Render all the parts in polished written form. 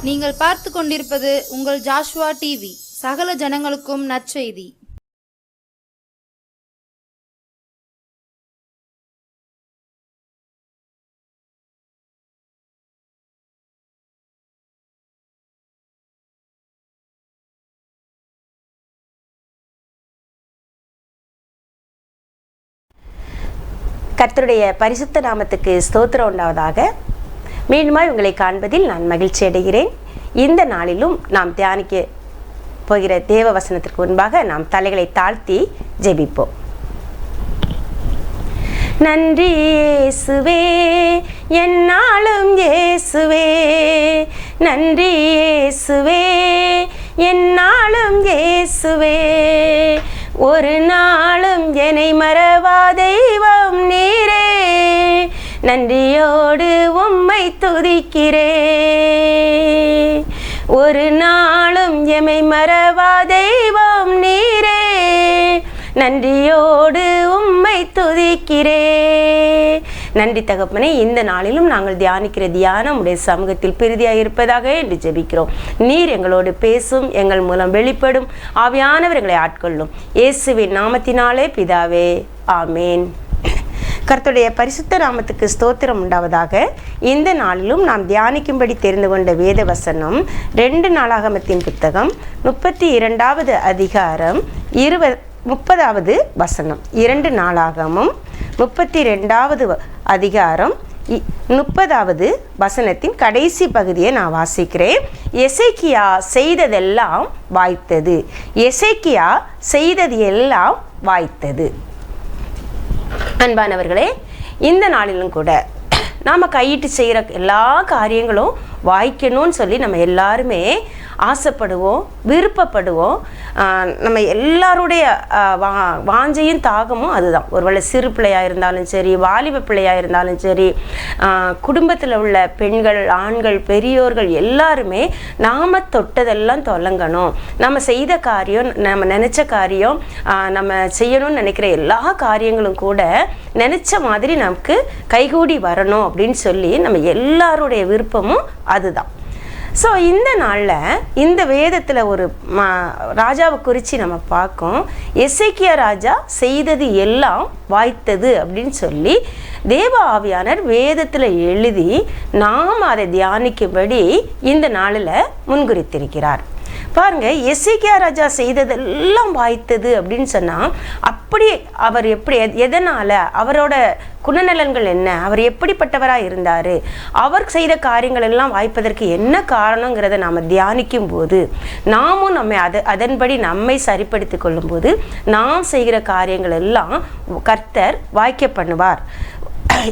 நீங்கள் பார்த்து கொண்டிருப்பது உங்கள் ஜாஷ்வா டிவி. சகல ஜனங்களுக்கும் நற்செய்தி. கர்த்தருடைய பரிசுத்த நாமத்துக்கு ஸ்தோத்திரம் உண்டாவதாக. மீண்டுமாய் உங்களை காண்பதில் நான் மகிழ்ச்சி அடைகிறேன். இந்த நாளிலும் நாம் தியானிக்க போகிற தேவ வசனத்திற்கு முன்பாக நாம் தலைகளை தாழ்த்தி ஜெபிப்போம். நன்றி இயேசுவே, என்னாலும் இயேசுவே, நன்றி இயேசுவே, என்னாலும் இயேசுவே, ஒரு நாளும் என்னை மறவா தெய்வம் நீரே, நன்றியோடு உம்மை துதிக்கிறே, ஒரு நாளும் எம்மை மறவா தெய்வம் நீரே, நன்றியோடு உம்மை துதிக்கிறே. நன்றி தகப்பனே, இந்த நாளிலும் நாங்கள் தியானிக்கிற தியானம் உடைய சமூகத்தில் பிரிதியாக இருப்பதாக என்று ஜெபிக்கிறோம். நீர் எங்களோடு பேசும், எங்கள் மூலம் வெளிப்படும், ஆவியானவர் எங்களை ஆட்கொள்ளும். இயேசுவின் நாமத்தினாலே பிதாவே, ஆமேன். கர்த்தருடைய பரிசுத்த நாமத்துக்கு ஸ்தோத்திரம் உண்டாவதாக. இந்த நாளிலும் நாம் தியானிக்கும்படி தெரிந்து கொண்ட வேத வசனம் 2 நாளாகமத்தின் புத்தகம் 32வது அதிகாரம் 30வது வசனம். 2 நாளாகமும் 32வது அதிகாரம் 30வது வசனத்தின் கடைசி பகுதியை நான் வாசிக்கிறேன். எசேக்கியா செய்ததெல்லாம் வாய்த்தது. எசேக்கியா செய்தது எல்லாம் வாய்த்தது. அன்பானவர்களே, இந்த நாளிலும் கூட நாம் கையிட்டு செய்கிற எல்லா காரியங்களும் வாய்க்கணும்னு சொல்லி நம்ம எல்லாருமே ஆசைப்படுவோம், விருப்பப்படுவோம். நம்ம எல்லாருடைய வாஞ்சையும் தாகமும் அதுதான். ஒருவேளை சிறு பிள்ளையாக இருந்தாலும் சரி, வாலிப பிள்ளையாக இருந்தாலும் சரி, குடும்பத்தில் உள்ள பெண்கள், ஆண்கள், பெரியோர்கள் எல்லாருமே நாம் தொட்டதெல்லாம் தொடங்கணும். நம்ம செய்த காரியம், நம்ம நினச்ச காரியம், நம்ம செய்யணும்னு நினைக்கிற எல்லா காரியங்களும் கூட நினச்ச மாதிரி நமக்கு கைகூடி வரணும் அப்படின்னு சொல்லி நம்ம எல்லாருடைய விருப்பமும் அதுதான். ஸோ இந்த நாளில் இந்த வேதத்தில் ஒரு ராஜாவை குறித்து நம்ம பார்க்கோம். எசேக்கியா ராஜா செய்தது எல்லாம் வாய்த்தது அப்படின்னு சொல்லி தேவ ஆவியானவர் வேதத்தில் எழுதி நாம் அதை தியானிக்கும்படி இந்த நாளில் முன்குறித்திருக்கிறார். பாருங்க, எசேக்கியா ராஜா செய்ததெல்லாம் வாய்த்தது அப்படின்னு சொன்னால், அப்படி அவர் எப்படி, எதனால், அவரோட குணநலன்கள் என்ன, அவர் எப்படிப்பட்டவராக இருந்தார், அவர் செய்த காரியங்கள் எல்லாம் வாய்ப்பதற்கு என்ன காரணங்கிறத நாம் தியானிக்கும் போது, நாமும் நம்மை அதன்படி நம்மை சரிப்படுத்தி கொள்ளும்போது நாம் செய்கிற காரியங்கள் எல்லாம் கர்த்தர் வாய்க்க பண்ணுவார்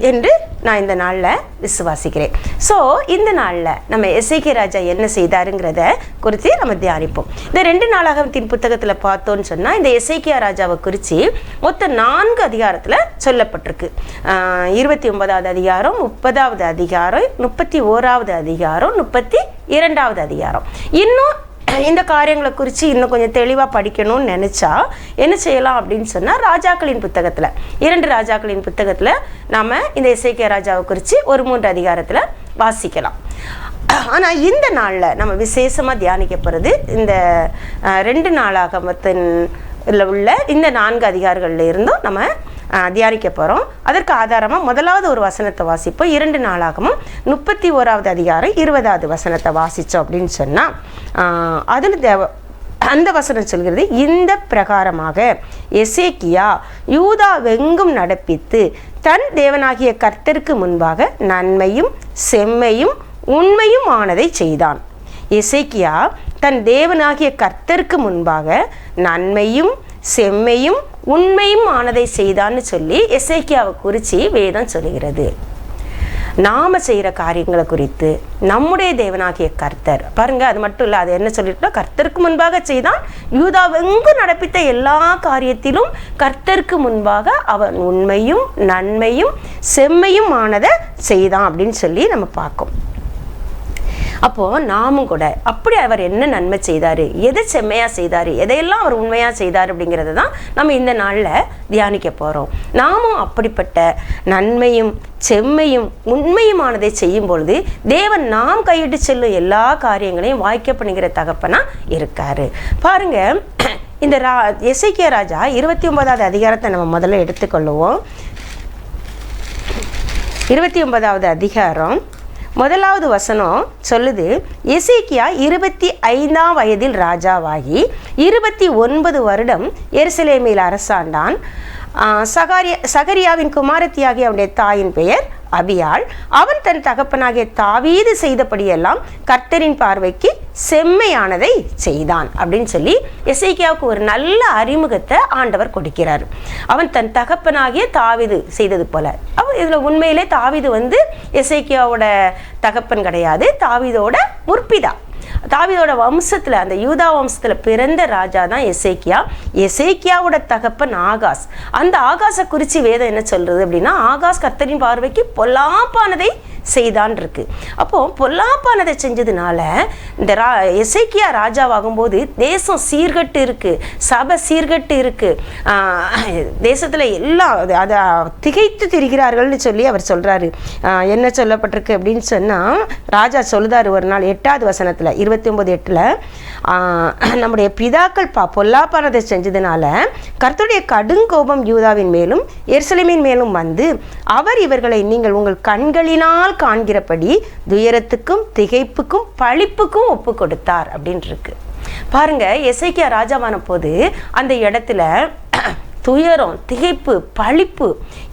என்று நான் இந்த நாளில் விசுவாசிக்கிறேன். ஸோ இந்த நாளில் நம்ம எசேக்கியா ராஜா என்ன செய்தாருங்கிறத குறித்து நம்ம தியானிப்போம். இந்த 2 நாளாகமத்தின் புத்தகத்தில் பார்த்தோன்னு சொன்னால், இந்த எசேக்கியா ராஜாவை குறித்து மொத்தம் 4 அதிகாரத்தில் சொல்லப்பட்டிருக்கு. 29வது அதிகாரம், 30வது அதிகாரம், 31வது அதிகாரம், 32வது அதிகாரம். இன்னும் இந்த காரியங்களை குறித்து இன்னும் கொஞ்சம் தெளிவாக படிக்கணும்னு நினச்சா என்ன செய்யலாம் அப்படின்னு சொன்னால், ராஜாக்களின் புத்தகத்தில், 2 ராஜாக்களின் புத்தகத்தில் நாம் இந்த எசேக்கியா ராஜாவை குறித்து ஒரு 3 அதிகாரத்தில் வாசிக்கலாம். ஆனால் இந்த நாளில் நம்ம விசேஷமாக தியானிக்க போகிறது இந்த 2 நாளாகமத்தின் உள்ள இந்த 4 அதிகாரங்களில் இருந்தும் நம்ம தியானிக்க போகிறோம். அதற்கு ஆதாரமாக முதலாவது ஒரு வசனத்தை வாசிப்போம். 2 நாளாகமும் 31வது அதிகாரம் 20வது வசனத்தை வாசித்தோம் அப்படின்னு சொன்னால், அதில் அந்த வசனம் சொல்கிறது, இந்த பிரகாரமாக எசேக்கியா யூதாவெங்கும் நடப்பித்து தன் தேவனாகிய கர்த்தருக்கு முன்பாக நன்மையும் செம்மையும் உண்மையும் ஆனதை செய்தான். எசேக்கியா தன் தேவனாகிய கர்த்தருக்கு முன்பாக நன்மையும் செம்மையும் உண்மையும் ஆனதை செய்தான்னு சொல்லி எசேக்கியாவை குறித்து வேதம் சொல்லுகிறது. நாம் செய்கிற காரியங்களை குறித்து நம்முடைய தேவனாகிய கர்த்தர் பாருங்கள், அது மட்டும் இல்லை, அது என்ன சொல்லிட்டோம், கர்த்தருக்கு முன்பாக செய்தான், யூதாவெங்கும் நடப்பித்த எல்லா காரியத்திலும் கர்த்தருக்கு முன்பாக அவன் உண்மையும் நன்மையும் செம்மையும் ஆனதை செய்தான் அப்படின்னு சொல்லி நம்ம பார்க்கோம். அப்போது நாமும் கூட அப்படி அவர் என்ன நன்மை செய்தார், எதை செம்மையாக செய்தார், எதையெல்லாம் அவர் உண்மையாக செய்தார் அப்படிங்கிறது தான் நம்ம இந்த நாளில் தியானிக்க போகிறோம். நாமும் அப்படிப்பட்ட நன்மையும் செம்மையும் உண்மையுமானதை செய்யும் பொழுது தேவன் நாம் கையிட்டு செல்லும் எல்லா காரியங்களையும் வாய்க்க பண்ணுகிற தகப்பனா இருக்காரு. பாருங்க, இந்த எசேக்கியா ராஜா 29வது அதிகாரத்தை நம்ம முதல்ல எடுத்துக்கொள்ளுவோம். 29வது அதிகாரம் 1வது வசனம் சொல்லுது, எசேக்கியா 25ஆம் வயதில் ராஜாவாகி 29 வருடம் எருசலேமில் அரசாண்டான். சகரியாவின் குமாரத்தியாகிய அவனுடைய தாயின் பெயர் அபியாள். அவன் தன் தகப்பனாகிய தாவீது செய்தபடியெல்லாம் கர்த்தரின் பார்வைக்கு செம்மையானதை செய்தான் அப்படின்னு சொல்லி எசேக்கியாவுக்கு ஒரு நல்ல அறிமுகத்தை ஆண்டவர் கொடுக்கிறார். அவன் தன் தகப்பனாகிய தாவீது செய்தது போல. அவன் இதில் உண்மையிலே தாவீது எசேக்கியாவோட தகப்பன் கிடையாது, தாவீதோட முற்பிதா. தாவீதோட வம்சத்தில், அந்த யூதா வம்சத்தில் பிறந்த ராஜா தான் எசேக்கியா. எசேக்கியாவோட தகப்பன் ஆகாஸ். அந்த ஆகாஸை குறித்து வேதம் என்ன சொல்றது அப்படின்னா, ஆகாஸ் கர்த்தரின் பார்வைக்கு பொல்லாப்பானதை செய்தான் இருக்கு. அப்போ பொல்லாப்பானதை செஞ்சதுனால இந்த எசேக்கியா ராஜாவாகும்போது தேசம் சீர்கட்டு இருக்கு, சபை சீர்கட்டு இருக்கு, தேசத்துல எல்லாம் அதை திகைத்து திரிகிறார்கள்னு சொல்லி அவர் சொல்றாரு. என்ன சொல்லப்பட்டிருக்கு அப்படின்னு சொன்னா, ராஜா சொல்லுதாரு ஒரு நாள் 8வது வசனத்துல 29:8 நம்முடைய பிதாக்கள் பொல்லாப்பானதை செஞ்சதுனால கர்த்தருடைய கடுங்கோபம் யூதாவின் மேலும் எருசலேமின் மேலும் வந்து அவர் இவர்களை நீங்கள் உங்கள் கண்களினால் காண்கிறபடி துயரத்துக்கும் திகைப்புக்கும் பழிப்புக்கும் ஒப்பு கொடுத்தார் அப்படின்னு இருக்கு. பாருங்க, எசேக்கியா ராஜாவான போது அந்த இடத்துல துயரம், திகைப்பு, பழிப்பு,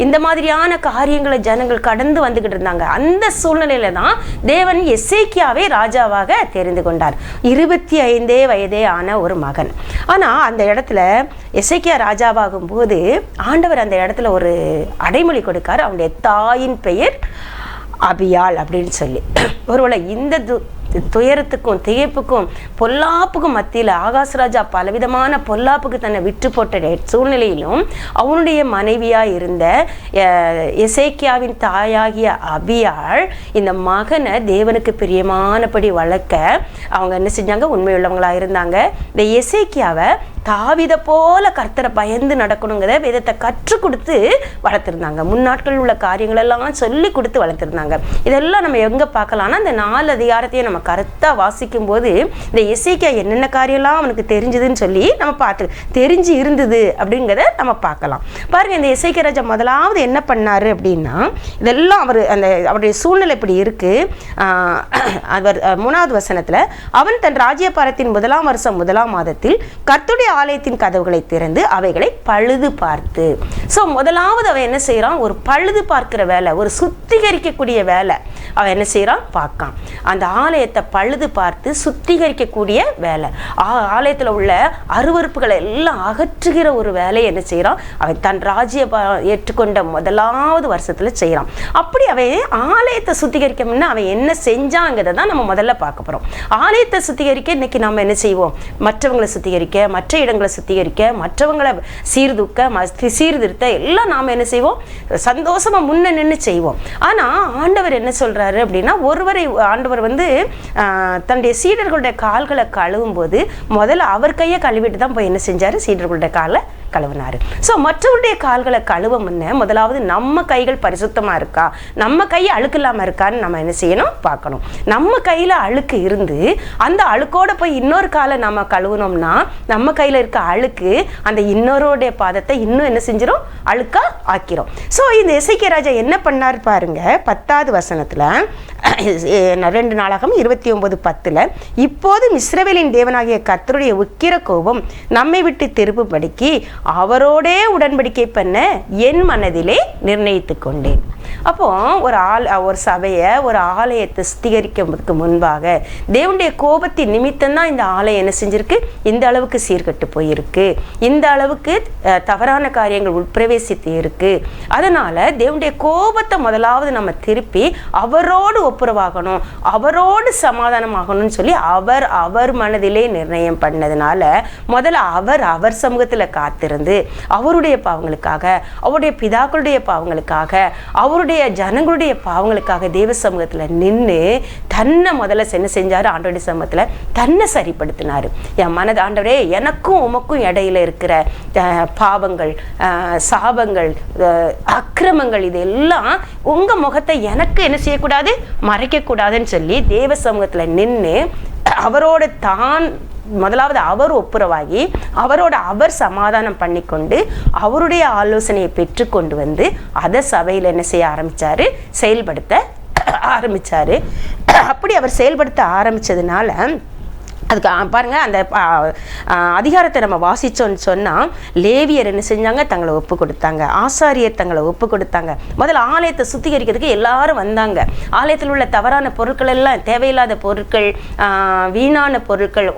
இந்த மாதிரியான காரியங்களை ஜனங்கள் கடந்து வந்துகிட்டு இருந்தாங்க. அந்த சூழ்நிலையில தான் தேவன் எசேக்கியாவை ராஜாவாக தெரிந்து கொண்டார். 25 வயதே ஆன ஒரு மகன். ஆனா அந்த இடத்துல எசேக்கியா ராஜாவாகும் போது ஆண்டவர் அந்த இடத்துல ஒரு அடைமொழி கொடுக்கார். அவனுடைய தாயின் பெயர் அபியாள் அப்படின்னு சொல்லி. ஒருவேளை இந்த துயரத்துக்கும் திகைப்புக்கும் பொல்லாப்புக்கும் மத்தியில் ஆகாஷ் ராஜா பலவிதமான பொல்லாப்புக்கு தன்னை விட்டு போட்ட சூழ்நிலையிலும் அவனுடைய மனைவியாக இருந்த எசேக்கியாவின் தாயாகிய அபியாள் இந்த மகனை தேவனுக்கு பிரியமானபடி வளர்க்க அவங்க என்ன செஞ்சாங்க, உண்மையுள்ளவங்களாக இருந்தாங்க. இந்த எசேக்கியாவை தாவீதை போல கர்த்தரை பயந்து நடக்கணுங்கிற வேதத்தை கற்றுக் கொடுத்து வளர்த்துருந்தாங்க. முன்னாட்கள் உள்ள காரியங்களெல்லாம் சொல்லி கொடுத்து வளர்த்துருந்தாங்க. இதெல்லாம் நம்ம எங்கே பார்க்கலாம்னா, இந்த 4 அதிகாரத்தையும் நம்ம கருத்தாக வாசிக்கும் போது இந்த எசேக்கியா என்னென்ன காரியம்லாம் அவனுக்கு தெரிஞ்சதுன்னு சொல்லி நம்ம பார்த்து தெரிஞ்சு இருந்தது அப்படிங்கிறத நம்ம பார்க்கலாம். பாருங்க, இந்த எசேக்கியா ராஜா முதலாவது என்ன பண்ணாரு அப்படின்னா, இதெல்லாம் அவருடைய சூழ்நிலை இப்படி இருக்கு. அவர் 3வது வசனத்தில், அவன் தன் ராஜ்யபாரத்தின் 1ஆம் வருஷம் 1ஆம் மாதத்தில் கர்த்தருடைய ஆலயத்தின் கதவுகளை திறந்து அவைகளை பழுது பார்த்து. ஸோ முதலாவது அவன் என்ன செய்யறான், ஒரு பழுது பார்க்கிற வேலை, ஒரு சுத்திகரிக்கக்கூடிய வேலை அவன் என்ன செய்யறான் பார்க்கான். அந்த ஆலயத்தை பழுது பார்த்து சுத்திகரிக்கக்கூடிய வேலை, ஆலயத்தில் உள்ள அருவருப்புகளை எல்லாம் அகற்றுகிற ஒரு வேலையை என்ன செய்யறான் அவன் தன் ராஜ்ய ஏற்றுக்கொண்ட 1வது வருஷத்துல செய்யறான். அப்படி அவன் ஆலயத்தை சுத்திகரிக்கணும்னா அவன் என்ன செஞ்சாங்கிறத தான் நம்ம முதல்ல பார்க்க போறோம். ஆலயத்தை சுத்திகரிக்க இன்னைக்கு நம்ம என்ன செய்வோம், மற்றவங்களை சுத்திகரிக்க, மற்ற இடங்களை சுத்திகரிக்க, மற்றவங்களை சீர்திருத்த எல்லாம் நாம என்ன செய்வோம், சந்தோஷமா முன்ன நின்று செய்வோம். ஆனா ஆண்டவர் என்ன சொல்றாரு அப்படின்னா, ஒருவரை ஆண்டவர் தன்னுடைய சீடர்களுடைய கால்களை கழுவும் போது முதல்ல அவர் கையை கழுவிட்டு தான் போய் என்ன செஞ்சாரு, சீடர்களுடைய காலை கழுவினாரு. ஸோ மற்றவருடைய கால்களை கழுவ முன்ன முதலாவது நம்ம கைகள் பரிசுத்தமாக இருக்கா, நம்ம கை அழுக்கு இல்லாமல் இருக்கான்னு நம்ம என்ன செய்யணும் பார்க்கணும். நம்ம கையில் அழுக்கு இருந்து அந்த அழுக்கோட போய் இன்னொரு காலை நம்ம கழுவுனோம்னா நம்ம கையில் இருக்க அழுக்கு அந்த இன்னொருடைய பாதத்தை இன்னும் என்ன செஞ்சிடும், அழுக்கா ஆக்கிரும். ஸோ இந்த எசேக்கியா ராஜா என்ன பண்ணார் பாருங்க, 10வது வசனத்தில் 2 நாளாகமம் 29:10 இப்போது இஸ்ரவேலின் தேவனாகிய கர்த்தருடைய உக்கிர கோபம் நம்மை விட்டு திரும்பும்படிக்கு அவரோடே உடன்படிக்கை பண்ண என் மனதிலே நிர்ணயித்து கொண்டேன். அப்போ ஒரு சபையை, ஒரு ஆலயத்தை சுத்திகரிக்கிறதுக்கு முன்பாக தேவனுடைய கோபத்தின் நிமித்தம் தான் இந்த ஆலயம் என்ன செஞ்சிருக்கு, இந்த அளவுக்கு சீர்கட்டு போயிருக்கு, இந்த அளவுக்கு தவறான காரியங்கள் உட்பிரவேசித்து இருக்கு. அதனால தேவனுடைய கோபத்தை முதலாவது நம்ம திருப்பி அவரோடு ஒப்புரவாகணும், அவரோடு சமாதானமாகணும்னு சொல்லி அவர் மனதிலே நிர்ணயம் பண்ணதுனால முதல்ல அவர் சமூகத்தில் காத்திருந்து அவருடைய பாவங்களுக்காக, அவருடைய பிதாக்களுடைய பாவங்களுக்காக, அவருடைய ஜனங்களுடைய பாவங்களுக்காக தேவ சமூகத்தில் நின்று தன்னை முதல்ல என்ன செஞ்சார்? ஆண்டவருடைய சமூகத்தில் தன்னை சரிப்படுத்தினார். என் மனது ஆண்டவரே, எனக்கும் உமக்கும் இடையில இருக்கிற பாவங்கள், சாபங்கள், அக்கிரமங்கள், இதெல்லாம் உங்கள் முகத்தை எனக்கு என்ன செய்யக்கூடாது? மறைக்கக்கூடாதுன்னு சொல்லி தேவ சமூகத்தில் நின்று அவரோட தான் முதலாவது அவர் ஒப்புரவாகி அவரோட அவர் சமாதானம் பண்ணி கொண்டு அவருடைய ஆலோசனையை பெற்று கொண்டு வந்து அதை சபையில் என்ன செய்ய ஆரம்பித்தார்? செயல்படுத்த ஆரம்பித்தார். அப்படி அவர் செயல்படுத்த ஆரம்பித்ததுனால அதுக்கு பாருங்கள், அந்த அதிகாரத்தை நம்ம வாசித்தோன்னு சொன்னால் லேவியர் என்ன செஞ்சாங்க? தங்களை ஒப்பு கொடுத்தாங்க. ஆசாரியர் தங்களை ஒப்பு கொடுத்தாங்க. முதல்ல ஆலயத்தை சுத்திகரிக்கிறதுக்கு எல்லாரும் வந்தாங்க. ஆலயத்தில் உள்ள தவறான பொருட்கள் எல்லாம், தேவையில்லாத பொருட்கள், வீணான பொருட்கள்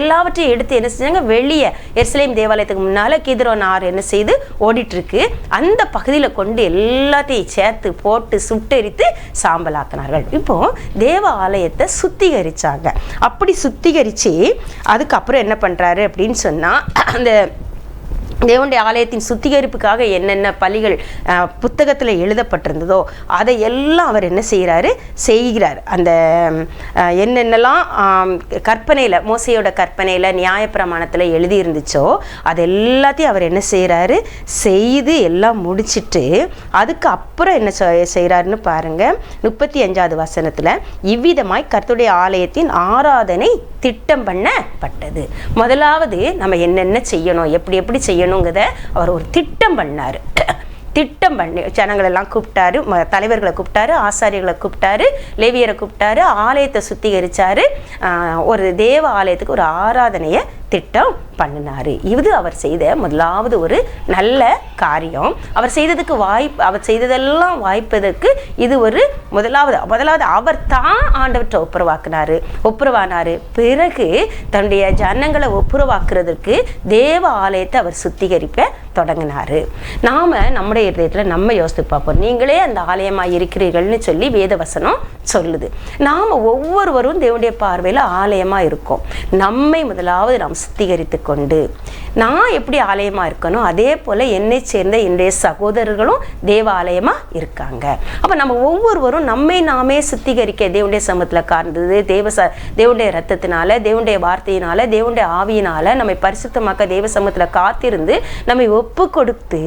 எல்லாவற்றையும் எடுத்து என்ன செஞ்சாங்க? வெளியே எருசலேம் தேவாலயத்துக்கு முன்னால் கிதிரோன் ஆறு என்ன செய்து ஓடிட்டுருக்கு, அந்த பகுதியில் கொண்டு எல்லாத்தையும் சேர்த்து போட்டு சுட்டெரித்து சாம்பலாக்கினார்கள். இப்போது தேவ ஆலயத்தை சுத்திகரித்தாங்க. அப்படி சுத்திகரித்து அதுக்கப்புறம் என்ன பண்ணுறாரு அப்படின்னு சொன்னால், அந்த தேவனுடைய ஆலயத்தின் சுத்திகரிப்புக்காக என்னென்ன பலிகள் புத்தகத்தில் எழுதப்பட்டிருந்ததோ அதை எல்லாம் அவர் என்ன செய்கிறார். அந்த என்னென்னலாம் கற்பனையில், மோசையோட கற்பனையில், நியாயப்பிரமாணத்தில் எழுதியிருந்துச்சோ அது எல்லாத்தையும் அவர் என்ன செய்கிறாரு? செய்து எல்லாம் முடிச்சுட்டு அதுக்கப்புறம் என்ன செய்கிறாருன்னு பாருங்கள். 35வது வசனத்தில், இவ்விதமாய் கர்த்தருடைய ஆலயத்தின் ஆராதனை திட்டம் பண்ணப்பட்டது. முதலாவது நம்ம என்னென்ன செய்யணும், எப்படி செய்யணுங்கிறத அவர் ஒரு திட்டம் பண்ணார். திட்டம் பண்ணி ஜனங்களெல்லாம் கூப்பிட்டாரு, தலைவர்களை கூப்பிட்டாரு, ஆசாரியர்களை கூப்பிட்டாரு, லேவியரை கூப்பிட்டாரு, ஆலயத்தை சுத்திகரித்தார். ஒரு தேவ ஆலயத்துக்கு ஒரு ஆராதனையை திட்டம் பண்ணினார். இது அவர் செய்த முதலாவது ஒரு நல்ல காரியம். அவர் செய்ததெல்லாம் வாய்ப்பதற்கு இது ஒரு முதலாவது அவர் தான் ஆண்டவற்றை ஒப்புரவானார். பிறகு தன்னுடைய ஜனங்களை ஒப்புரவாக்குறதுக்கு தேவ ஆலயத்தை அவர் சுத்திகரிப்ப தொடங்கினார். நாம் நம்முடைய இதயத்தில் நம்ம யோசித்து பார்ப்போம். நீங்களே அந்த ஆலயமாக இருக்கிறீர்கள்னு சொல்லி வேதவசனம் சொல்லுது. நாம் ஒவ்வொருவரும் தேவனுடைய பார்வையில் ஆலயமாக இருக்கோம். நம்மை முதலாவது நாம் சுத்திகரித்து கொண்டு, நான் எப்படி ஆலயமாக இருக்கணும், அதே போல் என்னை சேர்ந்த என்னுடைய சகோதரர்களும் தேவ ஆலயமாக இருக்காங்க. அப்போ நம்ம ஒவ்வொருவரும் நம்மை நாமே சுத்திகரிக்க தேவனுடைய சமூகத்தில் காண்றது, தேவனுடைய ரத்தத்தினால, தேவனுடைய வார்த்தையினால, தேவனுடைய ஆவியினால நம்மை பரிசுத்தமாக்க தேவ சமூகத்தில் காத்திருந்து நம்மை ஒப்பு கொடுத்து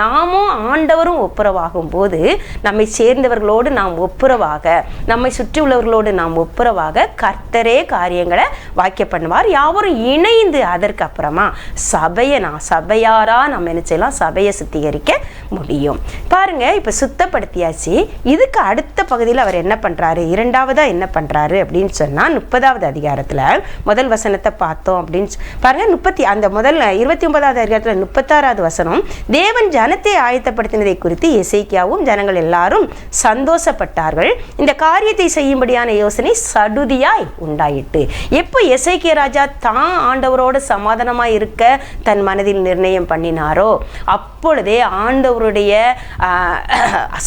நாமும் ஆண்டவரும் ஒப்புரவாகும் போது நம்மை சேர்ந்தவர்களோடு நாம் ஒப்புரவாக, நம்மை சுற்றி உள்ளவர்களோடு நாம் ஒப்புரவாக கர்த்தரே காரியங்களை வாக்கிய பண்ணுவார். யாவரும் இணைந்து அதற்கு அப்புறமா சபையாரா நம்ம என்ன செய்யலாம்? சபையை சுத்திகரிக்க முடியும். பாருங்க, இப்ப சுத்தப்படுத்தியாச்சு. இதுக்கு அடுத்த பகுதியில் அவர் என்ன பண்றாரு? இரண்டாவதா என்ன பண்றாரு அப்படின்னு சொன்னா 30வது அதிகாரத்துல முதல் வசனத்தை பார்த்தோம் அப்படின்னு பாருங்க. அந்த முதல் 29வது அதிகாரத்தில் 36வது வசனம், தேவன் ஜனத்தை ஆயத்தப்படுத்தினதை குறித்து எசேக்கியாவும் ஜனங்கள் எல்லாரும் சந்தோஷப்பட்டார்கள். இந்த காரியத்தை செய்யும்படியான யோசனை சடுதியாய் உண்டாயிட்டு. எப்போ எசேக்கியா ராஜா தான் ஆண்டவரோடு சமாதானமாய் இருக்க தன் மனதில் நிர்ணயம் பண்ணினாரோ அப்பொழுதே ஆண்டவருடைய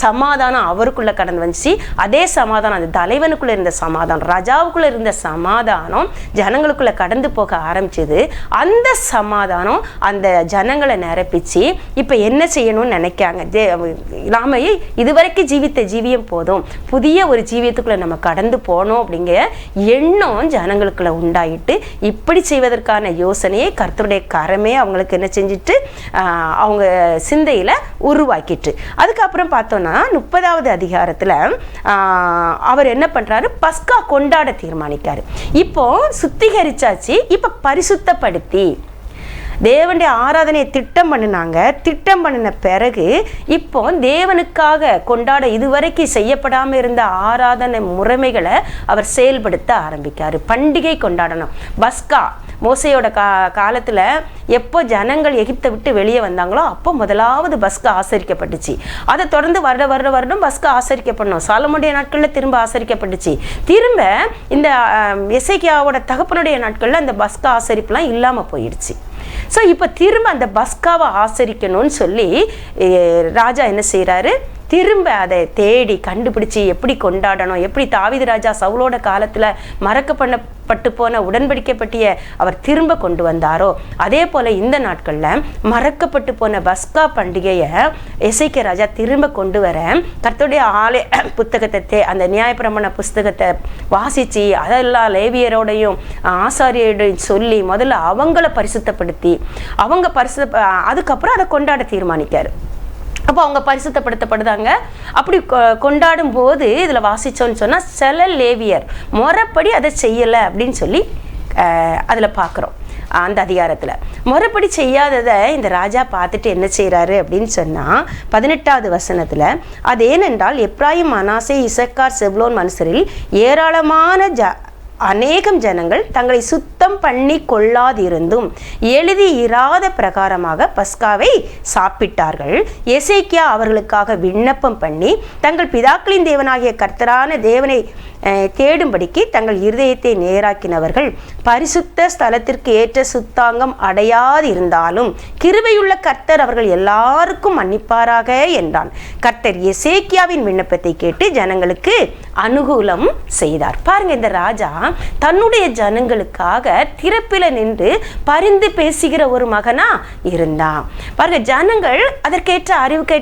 சமாதானம் அவருக்குள்ள கடந்து வந்துச்சு. அதே சமாதானம், அந்த தலைவனுக்குள்ள இருந்த சமாதானம், ராஜாவுக்குள்ள இருந்த சமாதானம் ஜனங்களுக்குள்ள கடந்து போக ஆரம்பிச்சது. அந்த சமாதானம் அந்த ஜனங்களை நிரப்பிச்சு இப்ப என்ன செய்யணும்னு நினைக்காங்க. நாம இதுவரைக்கும் ஜீவித்த ஜீவியம் போதும், புதிய ஒரு ஜீவியத்துக்குள்ள நம்ம கடந்து போனோம் அப்படிங்கிற எண்ணம் ஜனங்களுக்குள்ள உண்டாயிட்டு இப்படி செய்வதற்கான யோசனையை கர்த்தருடைய கரமே அவங்களுக்கு என்ன செஞ்சுட்டு அவங்க சிந்தையில உருவாக்கிட்டு. அதுக்கப்புறம் பார்த்தோம்னா 30வது அதிகாரத்துல அவர் என்ன பண்றாரு? பஸ்கா கொண்டாட தீர்மானிக்காரு. இப்போ சுத்திகரிச்சாச்சு, இப்ப பரிசுத்தப்படுத்தி தேவனுடைய ஆராதனையை திட்டம் பண்ணின பிறகு இப்போ தேவனுக்காக கொண்டாட இதுவரைக்கும் செய்யப்படாமல் இருந்த ஆராதனை முறைமைகளை அவர் செயல்படுத்த ஆரம்பிக்காரு. பண்டிகை கொண்டாடணும். பஸ்கா மோசையோட காலத்தில் எப்போ ஜனங்கள் எகிப்தை விட்டு வெளியே வந்தாங்களோ அப்போ முதலாவது பஸ்கா ஆசரிக்கப்பட்டுச்சு. அதை தொடர்ந்து வருடம் பஸ்கா ஆசரிக்கப்படணும். சாலமோனுடைய நாட்களில் திரும்ப ஆசரிக்கப்பட்டுச்சு. திரும்ப இந்த எசேக்கியாவோட தகப்பனுடைய நாட்களில் அந்த பஸ்கா ஆசரிப்புலாம் இல்லாமல் போயிடுச்சு. ஸோ இப்போ திரும்ப அந்த பஸ்காவை ஆசரிக்கணும்னு சொல்லி ராஜா என்ன செய்கிறாரு? திரும்ப அதை தேடி கண்டுபிடிச்சி எப்படி கொண்டாடணும், எப்படி தாவீது ராஜா சவுலோட காலத்தில் மறக்கப்பட்டு போன உடன்படிக்கை பற்றிய அவர் திரும்ப கொண்டு வந்தாரோ, அதே போல் இந்த நாட்களில் மறக்கப்பட்டு போன பஸ்கா பண்டிகையை எசேக்கியா ராஜா திரும்ப கொண்டு வர கர்த்தருடைய ஆலய புத்தகத்தை அந்த நியாயப்பிரமாண புஸ்தகத்தை வாசித்து அதெல்லாம் லேவியரோடையும் ஆசாரியோடையும் சொல்லி முதல்ல அவங்கள பரிசுத்தப்படுத்தி அதுக்கப்புறம் அதை கொண்டாட தீர்மானிக்காரு. அப்போ அவங்க பரிசுத்தப்படுத்தப்படுதாங்க. அப்படி கொண்டாடும் போது இதில் வாசித்தோன்னு சொன்னால் சில லேவியர் முறைப்படி அதை செய்யலை அப்படின்னு சொல்லி அதில் பார்க்குறோம். அந்த அதிகாரத்தில் முறைப்படி செய்யாததை இந்த ராஜா பார்த்துட்டு என்ன செய்கிறாரு அப்படின்னு சொன்னால் 18வது வசனத்தில், அது ஏனென்றால் எப்ராயிம், மனாசே, இசக்கார், செப்லோன் மனுஷரில் ஏராளமான அநேகம் ஜனங்கள் தங்களை சுத்தம் பண்ணி கொள்ளாதிருந்தும் எழுதி இராத பிரகாரமாக பஸ்காவை சாப்பிட்டார்கள். எசேக்கியா அவர்களுக்காக விண்ணப்பம் பண்ணி தங்கள் பிதாக்களின் தேவனாகிய கர்த்தரான தேவனை தேடும்படிக்கு தங்கள் இருதயத்தை நேராக்கினவர்கள் பரிசுத்த ஸ்தலத்திற்கு ஏற்ற சுத்தாங்கம் அடையாதிருந்தாலும் கிருபையுள்ள கர்த்தர் அவர்கள் எல்லாருக்கும் மன்னிப்பாராக என்றான். கர்த்தர் எசேக்கியாவின் விண்ணப்பத்தை கேட்டு ஜனங்களுக்கு அனுகூலம் செய்தார். பாருங்க, இந்த ராஜா தன்னுடைய ஜனங்களுக்காக திறப்பில நின்று பரிந்து பேசுகிற ஒரு மகனா இருந்தான். பாருங்க, ஜனங்கள் அதற்கேற்ற அறிவுக்கு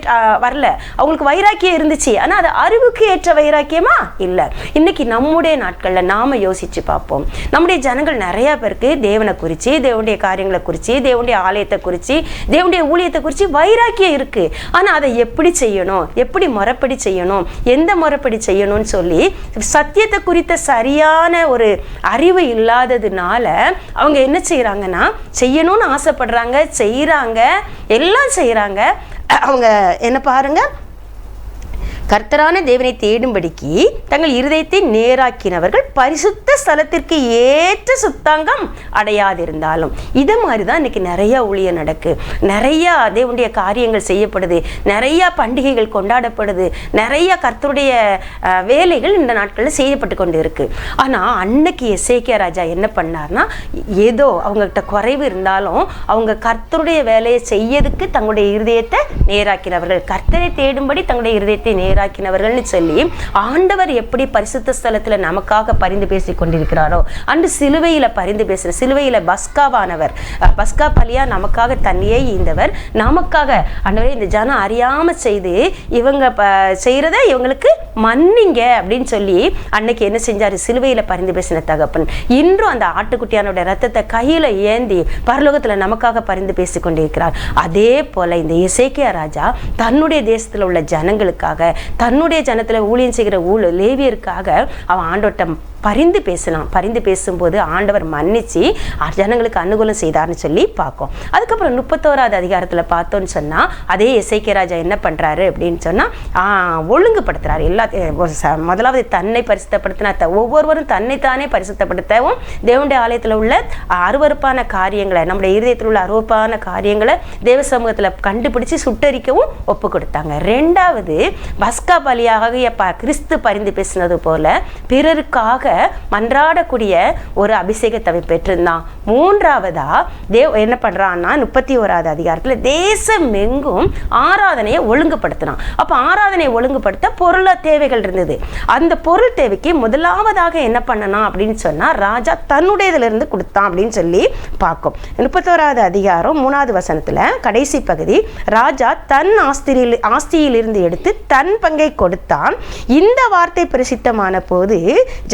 வரல, அவங்களுக்கு வைராக்கியம் இருந்துச்சு, ஆனா அது அறிவுக்கு ஏற்ற வைராக்கியமா இல்லை. இன்னைக்கு நம்முடைய நாட்களில் நாம் யோசித்து பார்ப்போம். நம்முடைய ஜனங்கள் நிறையா பேருக்கு தேவனை குறித்து, தேவனுடைய காரியங்களை குறித்து, தேவனுடைய ஆலயத்தை குறித்து, தேவனுடைய ஊழியத்தை குறித்து வைராக்கியம் இருக்குது. ஆனால் அதை எப்படி செய்யணும், எப்படி முறைப்படி செய்யணும், எந்த முறைப்படி செய்யணும்னு சொல்லி சத்தியத்தை குறித்த சரியான ஒரு அறிவு இல்லாததுனால அவங்க என்ன செய்கிறாங்கன்னா, செய்யணும்னு ஆசைப்படுறாங்க, செய்கிறாங்க, எல்லாம் செய்கிறாங்க. அவங்க என்ன பாருங்க, கர்த்தரான தேவனை தேடும்படிக்கு தங்கள் இருதயத்தை நேராக்கினவர்கள் பரிசுத்த ஸ்தலத்திற்கு ஏற்ற சுத்தாங்கம் அடையாதிருந்தாலும். இதை மாதிரி தான் இன்னைக்கு நிறைய ஊழியம் நடக்கு, நிறையா தேவனுடைய காரியங்கள் செய்யப்படுது, நிறையா பண்டிகைகள் கொண்டாடப்படுது, நிறைய கர்த்தருடைய வேலைகள் இந்த நாட்களில் செய்யப்பட்டு கொண்டு இருக்கு. ஆனால் அன்னைக்கு எசேக்கியா ராஜா என்ன பண்ணார்னா, ஏதோ அவங்ககிட்ட குறைவு இருந்தாலும் அவங்க கர்த்தருடைய வேலையை செய்யறதுக்கு தங்களுடைய இருதயத்தை நேராக்கினவர்கள், கர்த்தரை தேடும்படி தங்களுடைய இருதயத்தை நேராக்கினவர்கள்னு சொல்லி ஆண்டவர் எப்படி பரிசுத்த ஸ்தலத்தில் நமக்காக பரிந்து பேசி கொண்டிருக்கிறாரோ, அன்று சிலுவையில் பரிந்து பேசுகிற, சிலுவையில் பஸ்காவானவர், பஸ்கா பலியா நமக்காக தண்ணியை ஈந்தவர், நமக்காக ஆண்டவரே இந்த ஜனம் அறியாமல் செய்து இவங்க செய்கிறத இவங்களுக்கு மன்னிங்க அப்படின்னு சொல்லி அன்னைக்கு என்ன செஞ்சார், சிலுவையில் பரிந்து பேசின தகப்பன் இன்றும் அந்த ஆட்டுக்குட்டியானோட ரத்தத்தை கையில் ஏந்தி பரலோகத்தில் நமக்காக பரிந்து பேசி கொண்டிருக்கிறார். அதே போல் இந்த எசேக்கியா ராஜா தன்னுடைய தேசத்தில் உள்ள ஜனங்களுக்காக, தன்னுடைய ஜனத்தில் ஊழியம் செய்கிற லேவியருக்காக அவன் ஆண்டோட்டம் பரிந்து பேசினான். பரிந்து பேசும்போது ஆண்டவர் மன்னிச்சு ஜனங்களுக்கு அனுகூலம் செய்தார்னு சொல்லி பார்க்கும். அதுக்கப்புறம் 31வது அதிகாரத்தில் பார்த்தோன்னு சொன்னால் அதே எசேக்கியா ராஜா என்ன பண்ணுறாரு அப்படின்னு சொன்னால் ஒழுங்குபடுத்துகிறார். முதலாவது தன்னை பரிசுத்தப்படுத்தினா, ஒவ்வொருவரும் தன்னைத்தானே பரிசுத்தப்படுத்தவும் தேவனுடைய ஆலயத்தில் உள்ள அருவருப்பான காரியங்களை, நம்முடைய இருதயத்தில் உள்ள அருவருப்பான காரியங்களை தேவ சமூகத்தில் கண்டுபிடிச்சு சுட்டரிக்கவும் ஒப்பு கொடுத்தாங்க. ரெண்டாவது, பஸ்கா பலியாக கிறிஸ்து பரிந்து பேசினது போல பிறருக்காக மன்றாடக்கூடிய ஒரு அபிஷேகத்தை பெற்றிருந்தான். மூன்றாவதா என்ன பண்றான்னா 31வது அதிகாரத்தில் தேசம் எங்கும் ஆராதனையை ஒழுங்குபடுத்தினான். அப்ப ஆராதனையை ஒழுங்குபடுத்த பொருள தேவைகள் இருந்தது. அந்த பொருள் தேவைக்கு முதலாவதாக என்ன பண்ணனா அப்படின்னு சொன்னா ராஜா தன்னுடையதிலிருந்து கொடுத்தான் அப்படின்னு சொல்லி பார்க்கும். 31வது அதிகாரம் 3வது வசனத்துல கடைசி பகுதி, ராஜா தன் ஆஸ்தியிலிருந்து எடுத்து தன் பங்கை கொடுத்தான். இந்த வார்த்தை பிரசித்தமான போது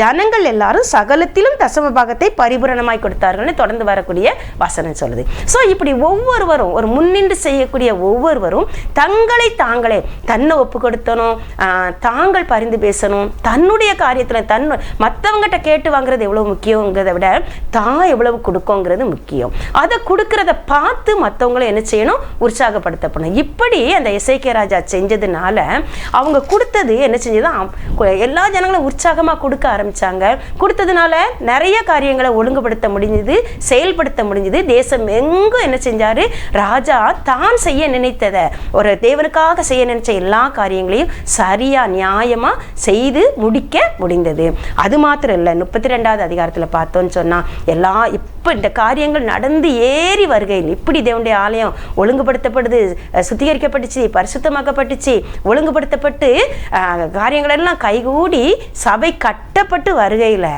ஜனங்கள் எல்லாரும் சகலத்திலும் தசம பாகத்தை பரிபூரணமாய் கொடுத்தார்கள்னு தொடர்ந்து வரக்கூடிய வசனம் சொல்லுது. ஸோ இப்படி ஒவ்வொருவரும், ஒரு முன்னின்று செய்யக்கூடிய ஒவ்வொருவரும் தாங்களே தன்னை ஒப்பு கொடுத்தணும், தாங்கள் பரிந்து பேசணும், தன்னுடைய காரியத்தில் மற்றவங்ககிட்ட கேட்டு வாங்குறது எவ்வளவு முக்கியங்கிறத விட தான் எவ்வளவு கொடுக்குங்கிறது முக்கியம். அதை கொடுக்கறத பார்த்து மற்றவங்களும் என்ன செய்யணும், உற்சாகப்படுத்தப்படணும். இப்படி அந்த எசேக்கியா ராஜா செஞ்சதுனால அவங்க கொடுத்தது என்ன செஞ்சதுதான் எல்லா ஜனங்களும் உற்சாகமாக கொடுக்க ஆரம்பிச்சாங்க. கொடுத்ததுனால நிறைய காரியங்களை ஒழுங்குபடுத்த முடிஞ்சது, செயல்படுத்த முடிஞ்சது. தேசம் எங்கும் என்ன செஞ்சாரு, ராஜா தான் செய்ய நினைத்ததை, ஒரு தேவனுக்காக செய்ய நினைச்ச எல்லா காரியங்களையும் சரியா நியாயமா செய்து முடிக்க முடிந்தது. அது மாத்திரம் இல்லை, 32வது அதிகாரத்தில் பார்த்தோன்னு சொன்னா இப்போ இந்த காரியங்கள் நடந்து ஏறி வருகையில் இப்படி தேவனுடைய ஆலயம் ஒழுங்குபடுத்தப்படுது, சுத்திகரிக்கப்பட்டுச்சு, பரிசுத்தமாக்கப்பட்டுச்சு, ஒழுங்குபடுத்தப்பட்டு கட்டப்பட்டு காரியங்களெல்லாம் கைகூடி சபை கட்டப்பட்டு வருகையில்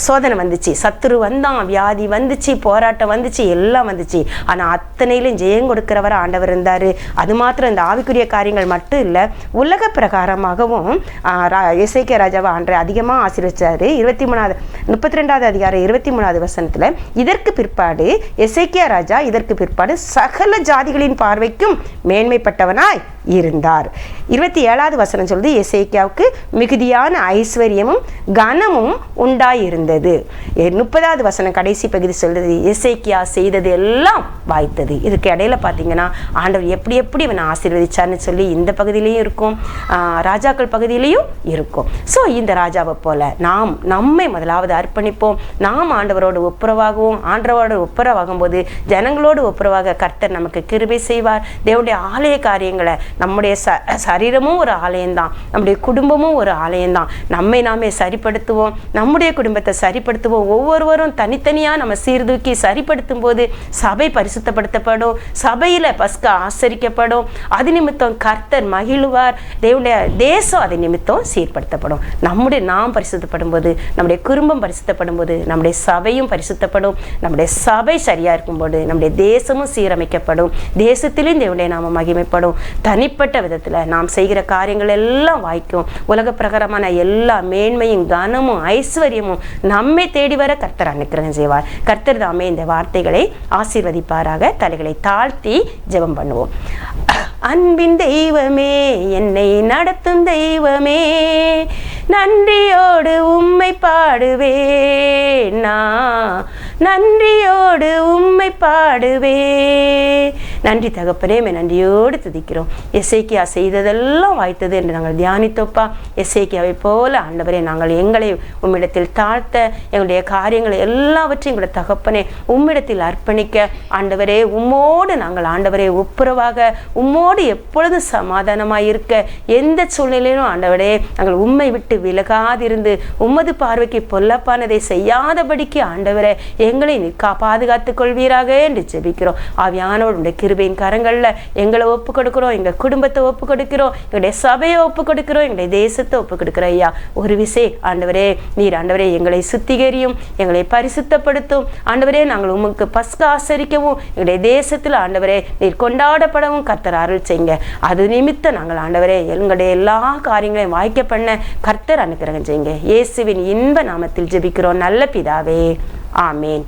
சோதனை வந்துச்சு, சத்துரு வந்தான், வியாதி வந்துச்சு, போராட்டம் வந்துச்சு, எல்லாம் வந்துச்சு. ஆனால் அத்தனையிலும் ஜெயம் கொடுக்கிறவர் ஆண்டவர் இருந்தார். அது மாத்திரம் இந்த ஆவிக்குரிய காரியங்கள் மட்டும் இல்லை, உலக பிரகாரமாகவும் எசேக்கியா ராஜாவை ஆண்டவர் அதிகமாக ஆசீர்வதிச்சார். 32வது அதிகாரம் 23வது வசனத்தில், இதற்கு பிற்பாடு எசேக்கியா ராஜா இதற்கு பிற்பாடு சகல ஜாதிகளின் பார்வைக்கும் மேன்மைப்பட்டவனாய் இருந்தார். 27வது வசனம் சொல்லுது, எசேக்கியாவுக்கு மிகுதியான ஐஸ்வர்யமும் கனமும் உண்டாயிருந்தது. 30வது வசனம் கடைசி பகுதி சொல்லுது, எசேக்கியா செய்தது எல்லாம் வாய்த்தது. இதுக்கு இடையில பார்த்தீங்கன்னா ஆண்டவர் எப்படி எப்படி இவனை ஆசீர்வதிச்சார்னு சொல்லி இந்த பகுதியிலையும் இருக்கும், ராஜாக்கள் பகுதியிலையும் இருக்கும். ஸோ இந்த ராஜாவை போல நாம் நம்மை முதலாவது அர்ப்பணிப்போம். நாம் ஆண்டவரோடு ஒப்புரவாகுவோம். ஆண்டவரோடு ஒப்புரவாகும் போது ஜனங்களோடு ஒப்புரவாக கர்த்தர் நமக்கு கிருபை செய்வார். தேவனுடைய ஆலய காரியங்களை, நம்முடைய சரீரமும் ஒரு ஆலயம்தான், நம்முடைய குடும்பமும் ஒரு ஆலயம்தான். நம்மை நாமே சரிப்படுத்துவோம், நம்முடைய குடும்பத்தை சரிப்படுத்துவோம். ஒவ்வொருவரும் தனித்தனியாக நம்ம சீர்தூக்கி சரிப்படுத்தும் போது சபை பரிசுத்தப்படுத்தப்படும், சபையில் பஸ்கா ஆசரிக்கப்படும். அது நிமித்தம் கர்த்தர் மகிழ்வார், தேவனுடைய தேசம் அது நிமித்தம் சீர்படுத்தப்படும். நாம் பரிசுத்தப்படும் போது, நம்முடைய குடும்பம் பரிசுத்தப்படும் போது, நம்முடைய சபையும் பரிசுத்தப்படும். நம்முடைய சபை சரியாக இருக்கும்போது நம்முடைய தேசமும் சீரமைக்கப்படும். தேசத்திலும் தேவனுடைய நாம மகிமைப்படும். தனிப்பட்ட விதத்தில் நாம் செய்கிற காரியங்கள் எல்லாம் வாய்க்கும். உலக பிரகாரமான எல்லா மேன்மையும் கனமும் ஐஸ்வர்யமும் நம்மை தேடி வர கர்த்தர் அனுக்கிரகம் செய்வார். கர்த்தர் தாமே இந்த வார்த்தைகளை ஆசீர்வதிப்பாராக. தலைகளை தாழ்த்தி ஜெபம் பண்ணுவோம். அன்பின் தெய்வமே, என்னை நடத்தும் தெய்வமே, நன்றியோடு உம்மை பாடுவே, நான் நன்றியோடு உம்மை பாடுவே. நன்றி தகப்பனே, நன்றியோடு துதிக்கிறோம். எசேக்கியா செய்ததெல்லாம் வாய்த்தது என்று நாங்கள் தியானித்தோப்பா. எசேக்கியாவை போல ஆண்டவரே நாங்கள் எங்களை உம்மிடத்தில் தாழ்த்த, எங்களுடைய காரியங்களை எல்லாவற்றையும் எங்களுடைய தகப்பனே உம்மிடத்தில் அர்ப்பணிக்க, ஆண்டவரே உம்மோடு நாங்கள் ஆண்டவரே ஒப்புரவாக, உம்மோடு எப்பொழுதும் சமாதானமாக இருக்க, எந்த சூழ்நிலையிலும் ஆண்டவரே நாங்கள் உம்மை விட்டு விலகாதிருந்து உம்மது பார்வைக்கு பொல்லப்பானதை செய்யாதபடிக்கு ஆண்டவரே எங்களை பாதுகாத்துக் கொள்வீராக என்று ஜெபிக்கிறோம். ஆவியானவருடைய கிருபையின் கரங்களில் எங்களை ஒப்பு கொடுக்கிறோம், எங்கள் குடும்பத்தை ஒப்பு கொடுக்கிறோம், எங்களுடைய சபையை ஒப்பு கொடுக்கிறோம், எங்களுடைய தேசத்தை ஒப்பு கொடுக்கிறோம். ஐயா, ஒரு விசை ஆண்டவரே நீர் ஆண்டவரே எங்களை சுத்திகரியும், எங்களை பரிசுத்தப்படுத்தும். ஆண்டவரே நாங்கள் உமக்கு பஸ்கா ஆசரிக்கவும், எங்களுடைய தேசத்தில் ஆண்டவரே நீர் கொண்டாடப்படவும் கர்த்தர் அருள் செய்யுங்க. அது நிமித்தம் நாங்கள் ஆண்டவரே எங்களுடைய எல்லா காரியங்களையும் வாய்க்க பண்ண கர்த்தர் அனுக்கிரகம் செய்யுங்க. இயேசுவின் இன்ப நாமத்தில் ஜெபிக்கிறோம் நல்ல பிதாவே, ஆமேன்.